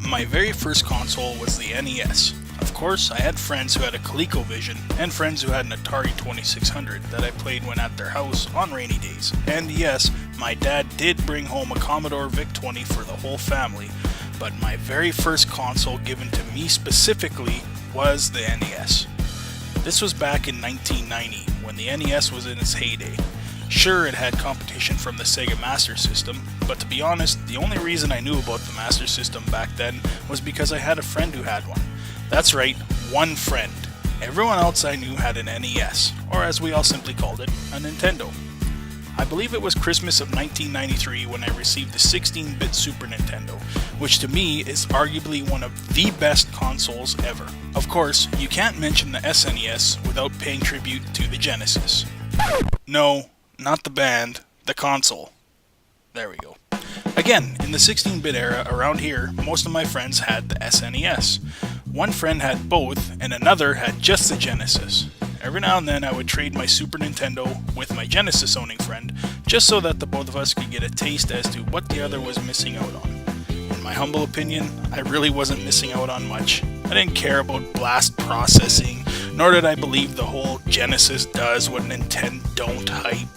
My very first console was the NES. Of course, I had friends who had a ColecoVision and friends who had an Atari 2600 that I played when at their house on rainy days. And yes, my dad did bring home a Commodore VIC-20 for the whole family, but my very first console given to me specifically was the NES. This was back in 1990 when the NES was in its heyday. Sure, it had competition from the Sega Master System, but to be honest, the only reason I knew about the Master System back then was because I had a friend who had one. That's right, one friend. Everyone else I knew had an NES, or as we all simply called it, a Nintendo. I believe it was Christmas of 1993 when I received the 16-bit Super Nintendo, which to me is arguably one of the best consoles ever. Of course, you can't mention the SNES without paying tribute to the Genesis. No, not the band, the console. There we go. Again, in the 16-bit era around here, most of my friends had the SNES. One friend had both, and another had just the Genesis. Every now and then I would trade my Super Nintendo with my Genesis owning friend, just so that the both of us could get a taste as to what the other was missing out on. In my humble opinion, I really wasn't missing out on much. I didn't care about blast processing, nor did I believe the whole Genesis does what Nintendo don't hype.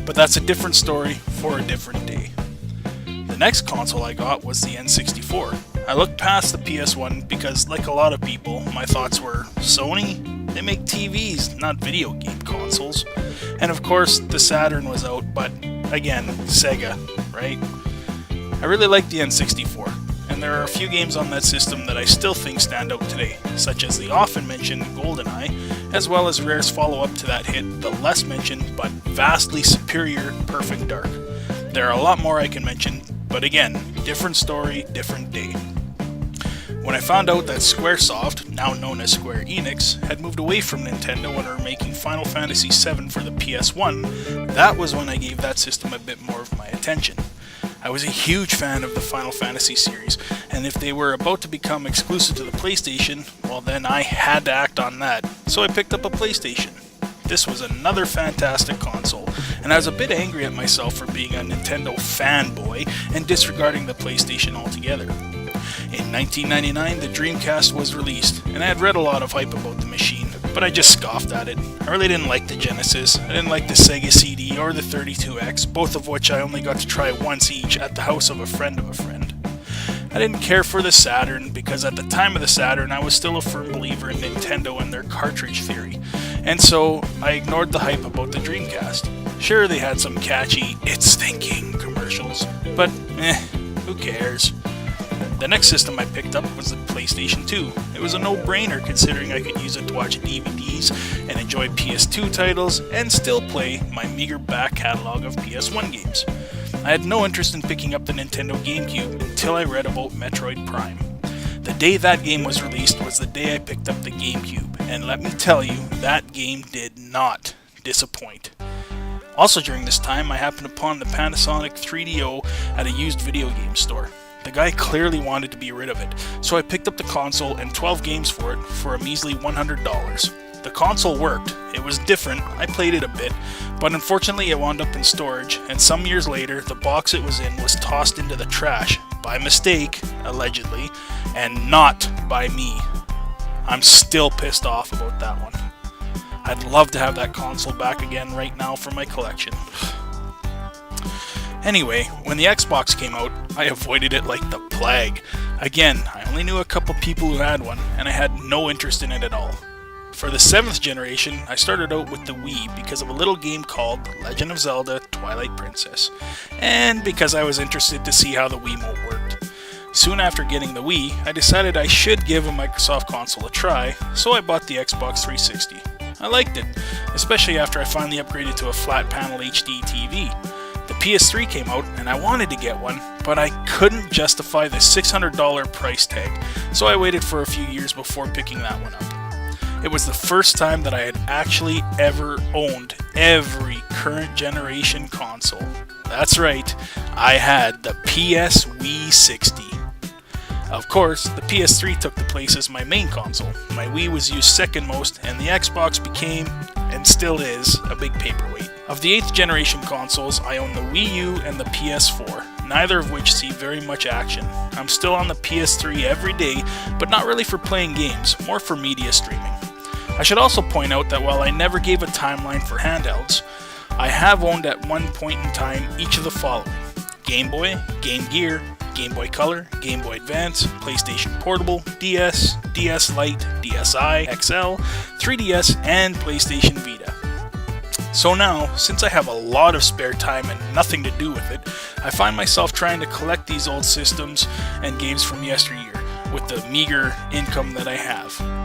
But that's a different story for a different day. The next console I got was the N64. I looked past the PS1 because, like a lot of people, my thoughts were, Sony? They make TVs, not video game consoles. And of course, the Saturn was out, but again, Sega, right? I really like the N64, and there are a few games on that system that I still think stand out today, such as the often mentioned GoldenEye, as well as Rare's follow-up to that hit, the less mentioned but vastly superior Perfect Dark. There are a lot more I can mention, but again, different story, different day. When I found out that Squaresoft, now known as Square Enix, had moved away from Nintendo and were making Final Fantasy VII for the PS1, that was when I gave that system a bit more of my attention. I was a huge fan of the Final Fantasy series, and if they were about to become exclusive to the PlayStation, well then I had to act on that, so I picked up a PlayStation. This was another fantastic console, and I was a bit angry at myself for being a Nintendo fanboy and disregarding the PlayStation altogether. In 1999, the Dreamcast was released, and I had read a lot of hype about the machine, but I just scoffed at it. I really didn't like the Genesis, I didn't like the Sega CD or the 32X, both of which I only got to try once each at the house of a friend of a friend. I didn't care for the Saturn because at the time of the Saturn I was still a firm believer in Nintendo and their cartridge theory, and so I ignored the hype about the Dreamcast. Sure, they had some catchy "It's thinking" commercials, but who cares? The next system I picked up was the PlayStation 2. It was a no-brainer considering I could use it to watch DVDs and enjoy PS2 titles and still play my meager back catalog of PS1 games. I had no interest in picking up the Nintendo GameCube until I read about Metroid Prime. The day that game was released was the day I picked up the GameCube, and let me tell you, that game did not disappoint. Also during this time, I happened upon the Panasonic 3DO at a used video game store. The guy clearly wanted to be rid of it, so I picked up the console and 12 games for it for a measly $100. The console worked, it was different, I played it a bit, but unfortunately it wound up in storage, and some years later the box it was in was tossed into the trash, by mistake, allegedly, and not by me. I'm still pissed off about that one. I'd love to have that console back again right now for my collection. Anyway, when the Xbox came out, I avoided it like the plague. Again, I only knew a couple people who had one, and I had no interest in it at all. For the 7th generation, I started out with the Wii because of a little game called The Legend of Zelda Twilight Princess, and because I was interested to see how the Wiimote worked. Soon after getting the Wii, I decided I should give a Microsoft console a try, so I bought the Xbox 360. I liked it, especially after I finally upgraded to a flat panel HD TV. The PS3 came out, and I wanted to get one, but I couldn't justify the $600 price tag, so I waited for a few years before picking that one up. It was the first time that I had actually ever owned every current generation console. That's right, I had the PS Wii 60. Of course, the PS3 took the place as my main console. My Wii was used second most, and the Xbox became, and still is, a big paperweight. Of the 8th generation consoles, I own the Wii U and the PS4. neither of which see very much action. I'm still on the PS3 every day, but not really for playing games, more for media streaming. I should also point out that while I never gave a timeline for handhelds, I have owned at one point in time each of the following: Game Boy, Game Gear, Game Boy Color, Game Boy Advance, PlayStation Portable, DS, DS Lite, DSi, XL, 3DS, and PlayStation Vita. So now, since I have a lot of spare time and nothing to do with it, I find myself trying to collect these old systems and games from yesteryear with the meager income that I have.